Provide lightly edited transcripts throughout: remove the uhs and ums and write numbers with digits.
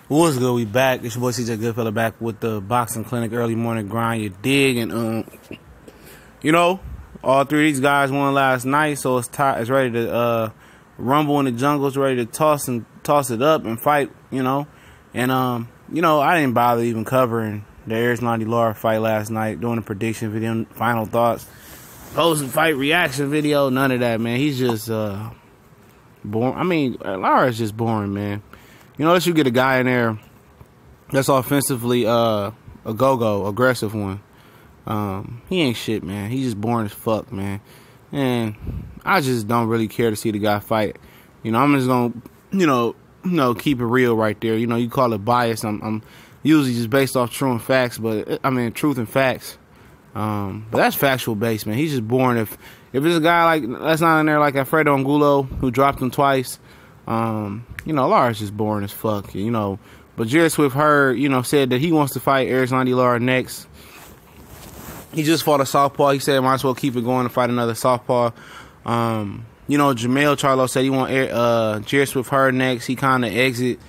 What's good? We back. It's your boy CJ Goodfella back with the boxing clinic early morning grind. You dig? And you know, all three of these guys won last night, so it's ready to rumble in the jungle. It's ready to toss it up and fight. You know, and you know, I didn't bother even covering the Erislandy Lara fight last night, doing a prediction video, final thoughts, posting fight reaction video. None of that, man. He's just boring. I mean, Lara's just boring, man. You know, unless you get a guy in there that's offensively a go-go, aggressive one. He ain't shit, man. He's just boring as fuck, man. And I just don't really care to see the guy fight. You know, I'm just gonna, you know, keep it real right there. You know, you call it bias. I'm usually just based off truth and facts, but I mean truth and facts. But that's factual based, man. He's just boring. If there's a guy like that's not in there like Alfredo Angulo who dropped him twice. You know, Lara's just boring as fuck, you know. But Jarrett Hurd, you know, said that he wants to fight Erislandy Lara next. He just fought a southpaw. He said might as well keep it going and fight another southpaw. You know, Jermell Charlo said he want Jarrett Hurd next. He kind of exit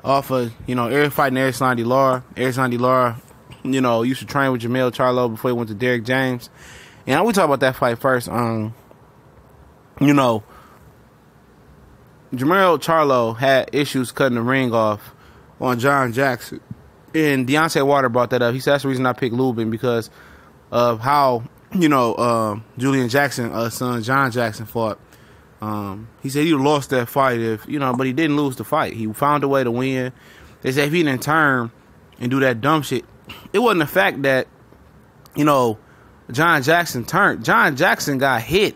off of, you know, fighting Erislandy Lara. Erislandy Lara, you know, used to train with Jermell Charlo before he went to Derek James. And we talk about that fight first. You know, Jermell Charlo had issues cutting the ring off on John Jackson. And Deontay Wilder brought that up. He said that's the reason I picked Lubin, because of how, you know, Julian Jackson, son John Jackson fought. He said he lost that fight if, you know, but he didn't lose the fight. He found a way to win. They said if he didn't turn and do that dumb shit, it wasn't the fact that, you know, John Jackson turned. John Jackson got hit.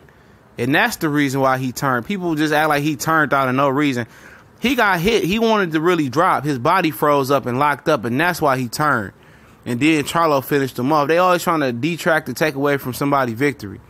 And that's the reason why he turned. People just act like he turned out of no reason. He got hit. He wanted to really drop. His body froze up and locked up, and that's why he turned. And then Charlo finished him off. They always trying to detract to take away from somebody's victory.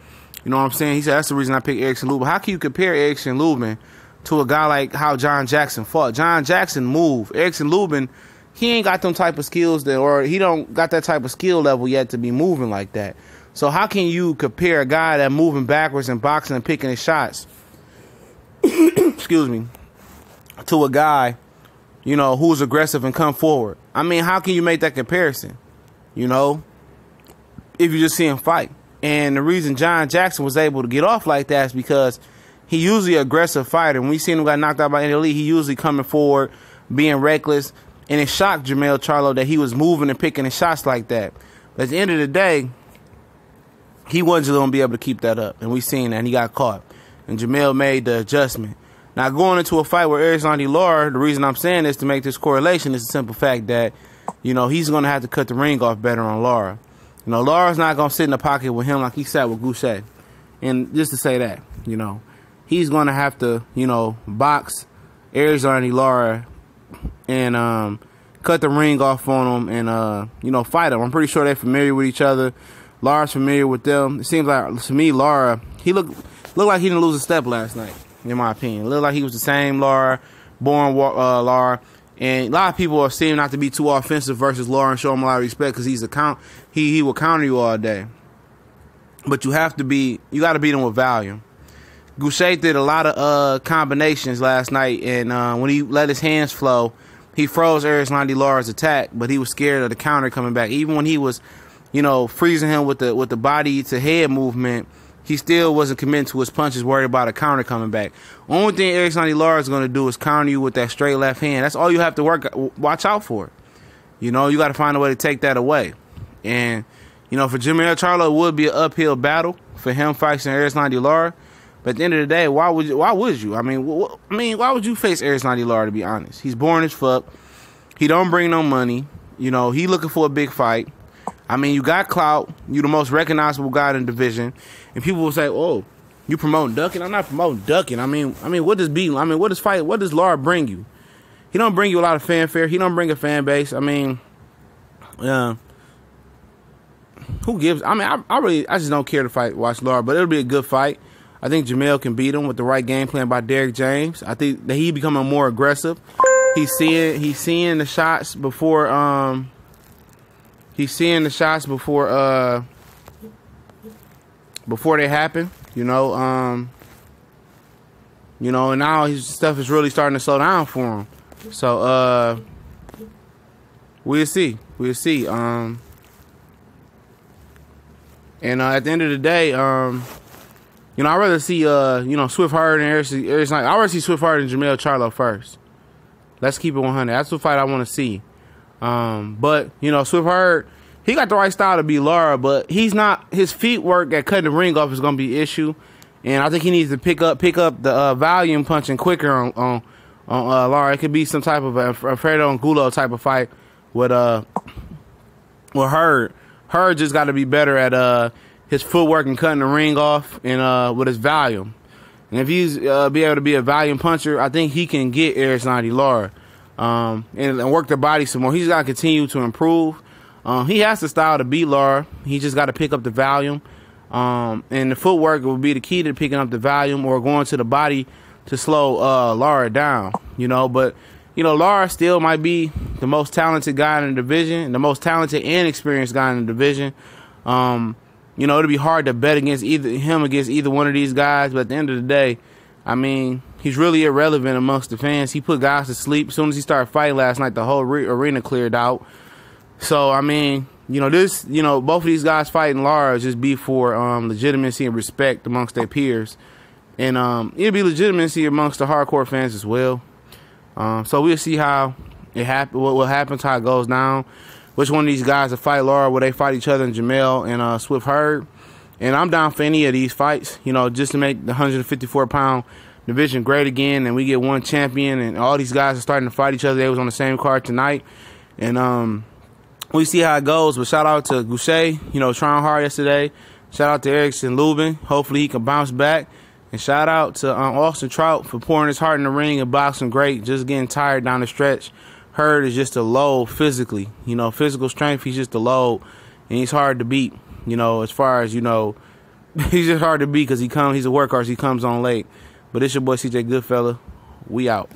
You know what I'm saying? He said that's the reason I picked Erickson Lubin. How can you compare Erickson Lubin to a guy like how John Jackson fought? John Jackson moved. Erickson Lubin, he ain't got them type of skills that, or he don't got that type of skill level yet to be moving like that. So how can you compare a guy that moving backwards and boxing and picking his shots, excuse me, to a guy, you know, who's aggressive and come forward? I mean, how can you make that comparison, you know, if you just see him fight? And the reason John Jackson was able to get off like that is because he usually an aggressive fighter. When we seen him got knocked out by NLE, he usually coming forward, being reckless, and it shocked Jermell Charlo that he was moving and picking his shots like that. But at the end of the day, he wasn't going to be able to keep that up. And we seen that, and he got caught. And Jermell made the adjustment. Now, going into a fight with Erislandy Lara, the reason I'm saying this to make this correlation is the simple fact that, you know, he's going to have to cut the ring off better on Lara. You know, Lara's not going to sit in the pocket with him like he sat with Goucher. And just to say that, you know, he's going to have to, you know, box Erislandy Lara and cut the ring off on him and, you know, fight him. I'm pretty sure they're familiar with each other. Lara's familiar with them. It seems like, to me, Lara, he looked like he didn't lose a step last night, in my opinion. It looked like he was the same Lara, born Lara. And a lot of people are seem not to be too offensive versus Lara and show him a lot of respect because he will counter you all day. But you got to beat him with value. Goucher did a lot of combinations last night, and when he let his hands flow, he froze Erislandy Lara's attack, but he was scared of the counter coming back. Even when he was, you know, freezing him with the body to head movement, he still wasn't committed to his punches, worried about a counter coming back. Only thing Erislandy Lara is going to do is counter you with that straight left hand. That's all you have to watch out for. You know, you got to find a way to take that away. And, you know, for Jermell Charlo, it would be an uphill battle for him fighting Erislandy Lara. But at the end of the day, why would you? I mean, why would you face Erislandy Lara, to be honest? He's boring as fuck. He don't bring no money. You know, he looking for a big fight. I mean, you got clout. You the most recognizable guy in the division. And people will say, "Oh, you promoting ducking?" I'm not promoting ducking. I mean, what does Lara bring you? He don't bring you a lot of fanfare. He don't bring a fan base. I mean, who gives? I mean, I just don't care to watch Lara, but it'll be a good fight. I think Jermell can beat him with the right game plan by Derek James. I think that he becoming more aggressive. He's seeing the shots before before they happen, you know, and now his stuff is really starting to slow down for him. So we'll see. We'll see. And at the end of the day, you know, I'd rather see, you know, Swift Hurd and Erislandy. I'd rather see Swift Hurd and Jermell Charlo first. Let's keep it 100. That's the fight I want to see. But, you know, Swift Hurd, he got the right style to beat Lara, but he's not, his feet work at cutting the ring off is going to be an issue. And I think he needs to pick up the volume punching quicker on Lara. It could be some type of a Fredo and Gulo type of fight with Hurd. Hurd just got to be better at his footwork and cutting the ring off and with his volume. And if he's be able to be a volume puncher, I think he can get Erislandy Lara and work the body some more. He's got to continue to improve. He has the style to beat Lara. He just got to pick up the volume. And the footwork will be the key to picking up the volume or going to the body to slow Lara down, you know. But, you know, Lara still might be the most talented guy in the division, the most talented and experienced guy in the division. You know, it'll be hard to bet against either one of these guys. But at the end of the day, I mean, he's really irrelevant amongst the fans. He put guys to sleep. As soon as he started fighting last night, the whole arena cleared out. So, I mean, you know, both of these guys fighting Lara just be for legitimacy and respect amongst their peers. And it'll be legitimacy amongst the hardcore fans as well. So we'll see how what happens, how it goes down. Which one of these guys will fight Lara? Will they fight each other in Jermell and Swift Hurd? And I'm down for any of these fights, you know, just to make the 154-pound division great again, and we get one champion, and all these guys are starting to fight each other. They was on the same card tonight. And we see how it goes. But shout out to Goucher, you know, trying hard yesterday. Shout out to Erickson Lubin. Hopefully he can bounce back. And shout out to Austin Trout for pouring his heart in the ring and boxing great, just getting tired down the stretch. Hurd is just a load physically. You know, physical strength, he's just a load. And he's hard to beat, you know, as far as, you know, he's just hard to beat because he's a workhorse. He comes on late. But it's your boy CJ Goodfella. We out.